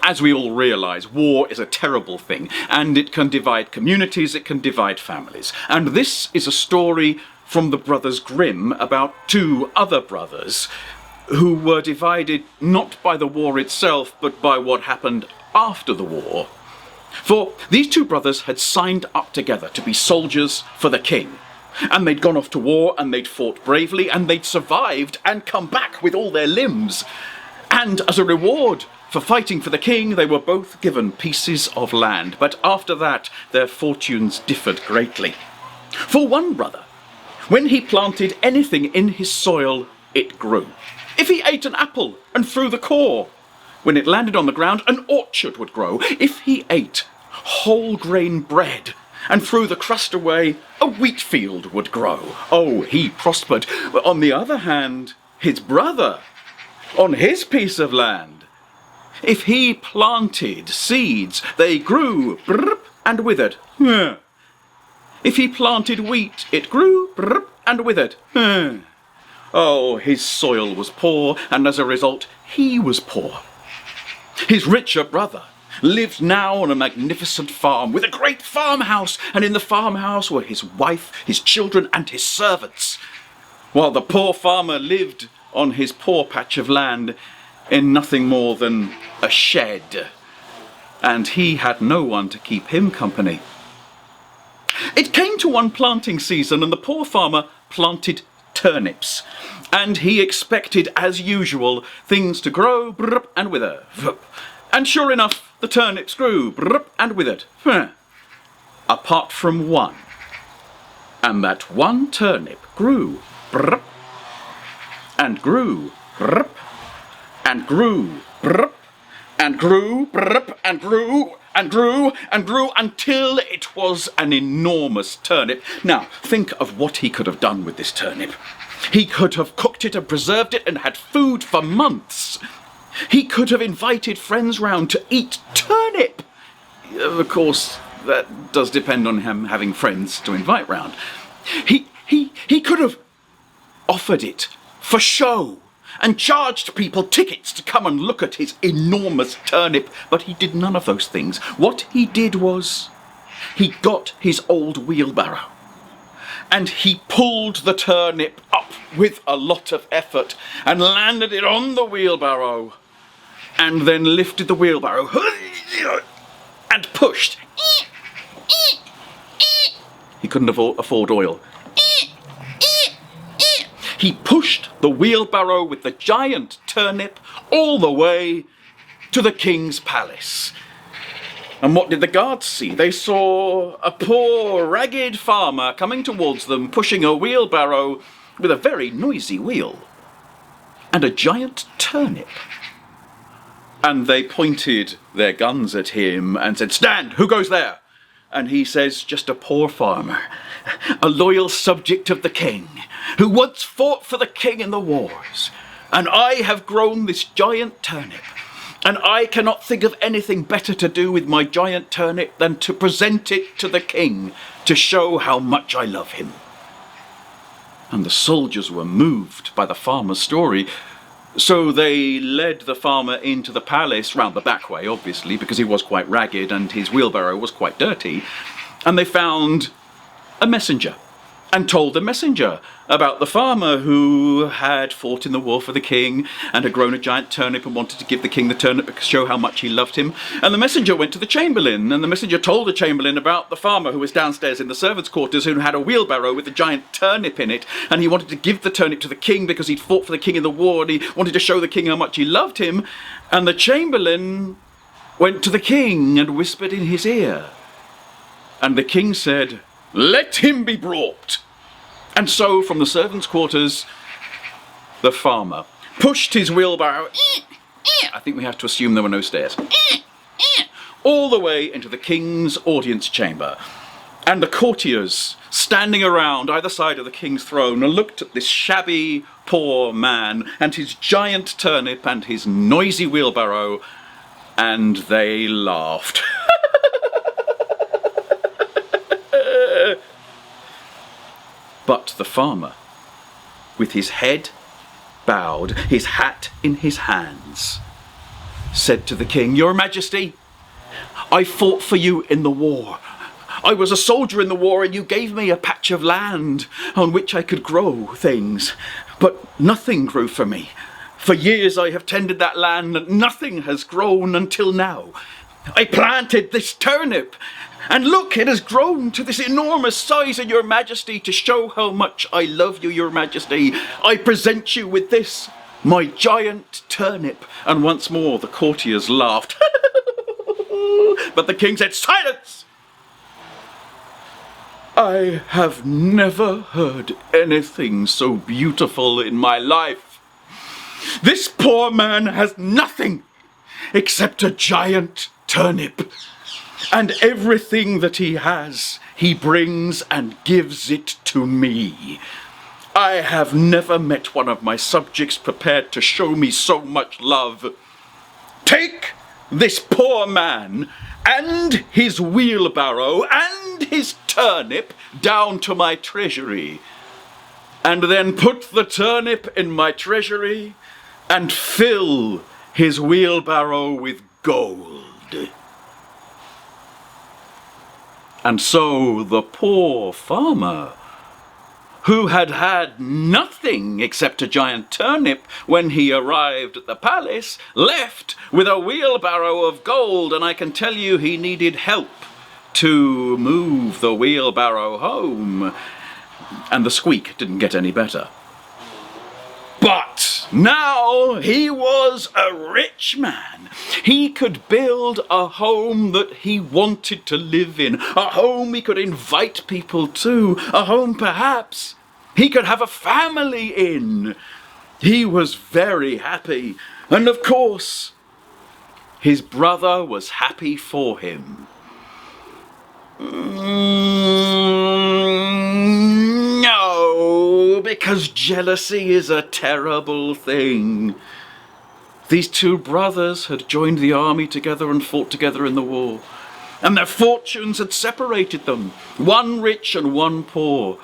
As we all realise, war is a terrible thing, and it can divide communities, it can divide families. And this is a story from the Brothers Grimm about two other brothers who were divided not by the war itself, but by what happened after the war. For these two brothers had signed up together to be soldiers for the king. And they'd gone off to war, and they'd fought bravely, and they'd survived and come back with all their limbs. And as a reward for fighting for the king, they were both given pieces of land. But after that, their fortunes differed greatly. For one brother, when he planted anything in his soil, it grew. If he ate an apple and threw the core, when it landed on the ground, an orchard would grow. If he ate whole grain bread and threw the crust away, a wheat field would grow. Oh, he prospered. But on the other hand, his brother, on his piece of land, if he planted seeds, they grew and withered. If he planted wheat, it grew and withered. Oh, his soil was poor, and as a result, he was poor. His richer brother lived now on a magnificent farm with a great farmhouse, and in the farmhouse were his wife, his children, and his servants, while the poor farmer lived on his poor patch of land in nothing more than a shed, and he had no one to keep him company. It came to one planting season, and the poor farmer planted turnips, and he expected, as usual, things to grow and wither. And sure enough, the turnips grew and withered, apart from one. And that one turnip grew and grew and grew and grew and grew and grew and grew until it was an enormous turnip. Now, think of what he could have done with this turnip. He could have cooked it and preserved it and had food for months. He could have invited friends round to eat turnip. Of course, that does depend on him having friends to invite round. He could have offered it for show and charged people tickets to come and look at his enormous turnip, but he did none of those things. What he did was, he got his old wheelbarrow and he pulled the turnip up with a lot of effort and landed it on the wheelbarrow, and then lifted the wheelbarrow and pushed. He couldn't afford oil. He pushed the wheelbarrow with the giant turnip all the way to the king's palace. And what did the guards see? They saw a poor, ragged farmer coming towards them, pushing a wheelbarrow with a very noisy wheel and a giant turnip. And they pointed their guns at him and said, "Stand! Who goes there?" And he says, "Just a poor farmer, a loyal subject of the king, who once fought for the king in the wars. And I have grown this giant turnip, and I cannot think of anything better to do with my giant turnip than to present it to the king to show how much I love him." And the soldiers were moved by the farmer's story, so they led the farmer into the palace, round the back way, obviously, because he was quite ragged and his wheelbarrow was quite dirty, and they found a messenger and told the messenger about the farmer who had fought in the war for the king and had grown a giant turnip and wanted to give the king the turnip to show how much he loved him. And the messenger went to the chamberlain, and the messenger told the chamberlain about the farmer who was downstairs in the servants' quarters, who had a wheelbarrow with a giant turnip in it, and he wanted to give the turnip to the king because he'd fought for the king in the war, and he wanted to show the king how much he loved him. And the chamberlain went to the king and whispered in his ear. And the king said, "Let him be brought." And so, from the servants' quarters, the farmer pushed his wheelbarrow, I think we have to assume there were no stairs, all the way into the king's audience chamber. And the courtiers, standing around either side of the king's throne, looked at this shabby, poor man and his giant turnip and his noisy wheelbarrow, and they laughed. But the farmer, with his head bowed, his hat in his hands, said to the king, "Your Majesty, I fought for you in the war. I was a soldier in the war, and you gave me a patch of land on which I could grow things. But nothing grew for me. For years I have tended that land, and nothing has grown until now. I planted this turnip, and look, it has grown to this enormous size, in Your Majesty, to show how much I love you, Your Majesty. I present you with this, my giant turnip." And once more the courtiers laughed. But the king said, "Silence! I have never heard anything so beautiful in my life. This poor man has nothing except a giant turnip. And everything that he has, he brings and gives it to me. I have never met one of my subjects prepared to show me so much love. Take this poor man and his wheelbarrow and his turnip down to my treasury, and then put the turnip in my treasury and fill his wheelbarrow with gold." And so the poor farmer, who had had nothing except a giant turnip when he arrived at the palace, left with a wheelbarrow of gold, and I can tell you he needed help to move the wheelbarrow home, and the squeak didn't get any better. But now he was a rich man. He could build a home that he wanted to live in, a home he could invite people to, a home perhaps he could have a family in. He was very happy, and of course his brother was happy for him. No, because jealousy is a terrible thing. These two brothers had joined the army together and fought together in the war, and their fortunes had separated them, one rich and one poor.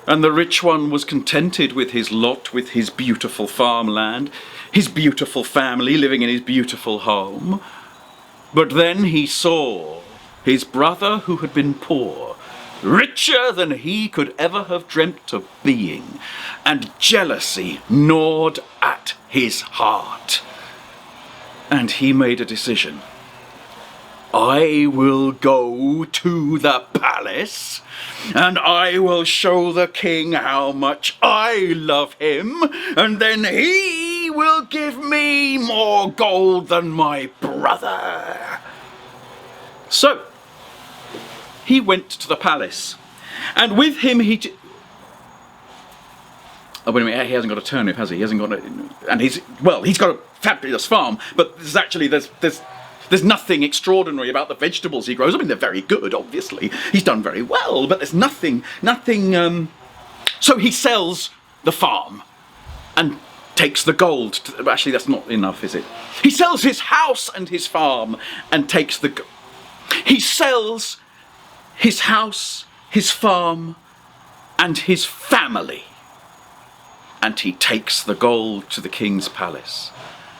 And the rich one was contented with his lot, with his beautiful farmland, his beautiful family living in his beautiful home. But then he saw his brother, who had been poor, richer than he could ever have dreamt of being, and jealousy gnawed at his heart. And he made a decision. I will go to the palace, and I will show the king how much I love him, and then he will give me more gold than my brother. So he went to the palace, and with him oh, wait a minute, he hasn't got a turnip, has he? He hasn't got a... And he's got a fabulous farm, but there's nothing extraordinary about the vegetables he grows. I mean, they're very good, obviously. He's done very well, but there's nothing... So he sells the farm and takes the gold. Actually, that's not enough, is it? He sells his house and his farm and takes the... He sells his house, his farm, and his family. And he takes the gold to the king's palace.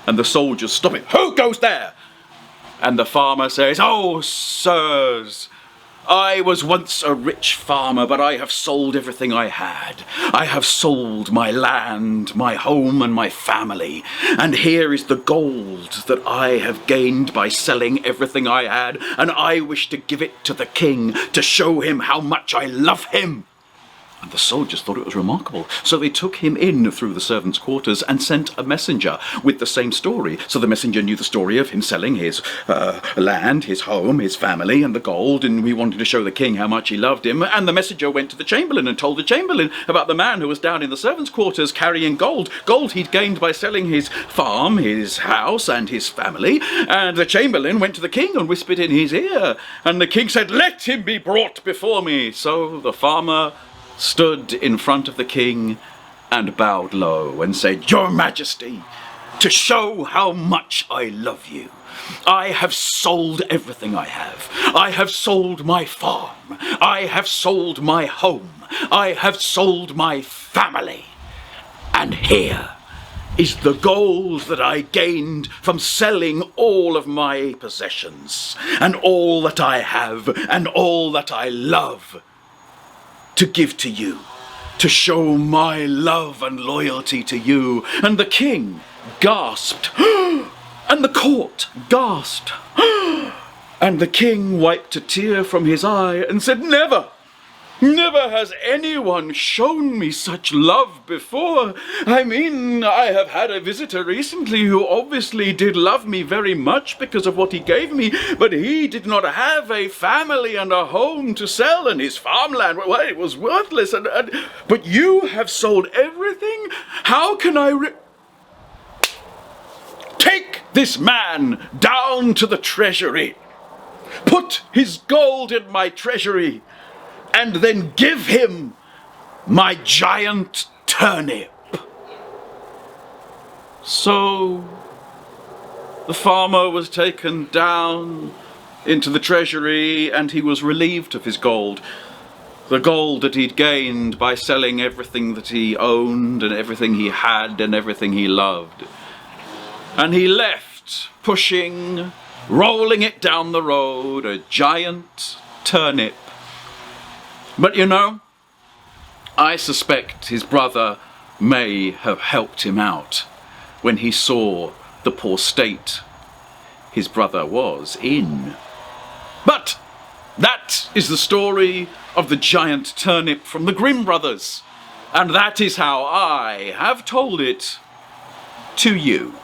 And the soldiers stop him. Who goes there? And the farmer says, "Oh, sirs, I was once a rich farmer, but I have sold everything I had. I have sold my land, my home, and my family. And here is the gold that I have gained by selling everything I had, and I wish to give it to the king to show him how much I love him." And the soldiers thought it was remarkable. So they took him in through the servants' quarters and sent a messenger with the same story. So the messenger knew the story of him selling his land, his home, his family, and the gold, and he wanted to show the king how much he loved him. And the messenger went to the chamberlain and told the chamberlain about the man who was down in the servants' quarters carrying gold he'd gained by selling his farm, his house, and his family. And the chamberlain went to the king and whispered in his ear. And the king said, "Let him be brought before me." So the farmer stood in front of the king and bowed low and said, "Your Majesty, to show how much I love you, I have sold everything I have. I have sold my farm. I have sold my home. I have sold my family. And here is the gold that I gained from selling all of my possessions and all that I have and all that I love to give to you, to show my love and loyalty to you." And the king gasped, and the court gasped, and the king wiped a tear from his eye and said, "Never! Never has anyone shown me such love before. I mean, I have had a visitor recently who obviously did love me very much because of what he gave me, but he did not have a family and a home to sell, and his farmland, well, it was worthless. But you have sold everything? How can I Take this man down to the treasury. Put his gold in my treasury, and then give him my giant turnip." So the farmer was taken down into the treasury, and he was relieved of his gold. The gold that he'd gained by selling everything that he owned and everything he had and everything he loved. And he left, pushing, rolling it down the road, a giant turnip. But you know, I suspect his brother may have helped him out when he saw the poor state his brother was in. But that is the story of the giant turnip from the Grimm brothers, and that is how I have told it to you.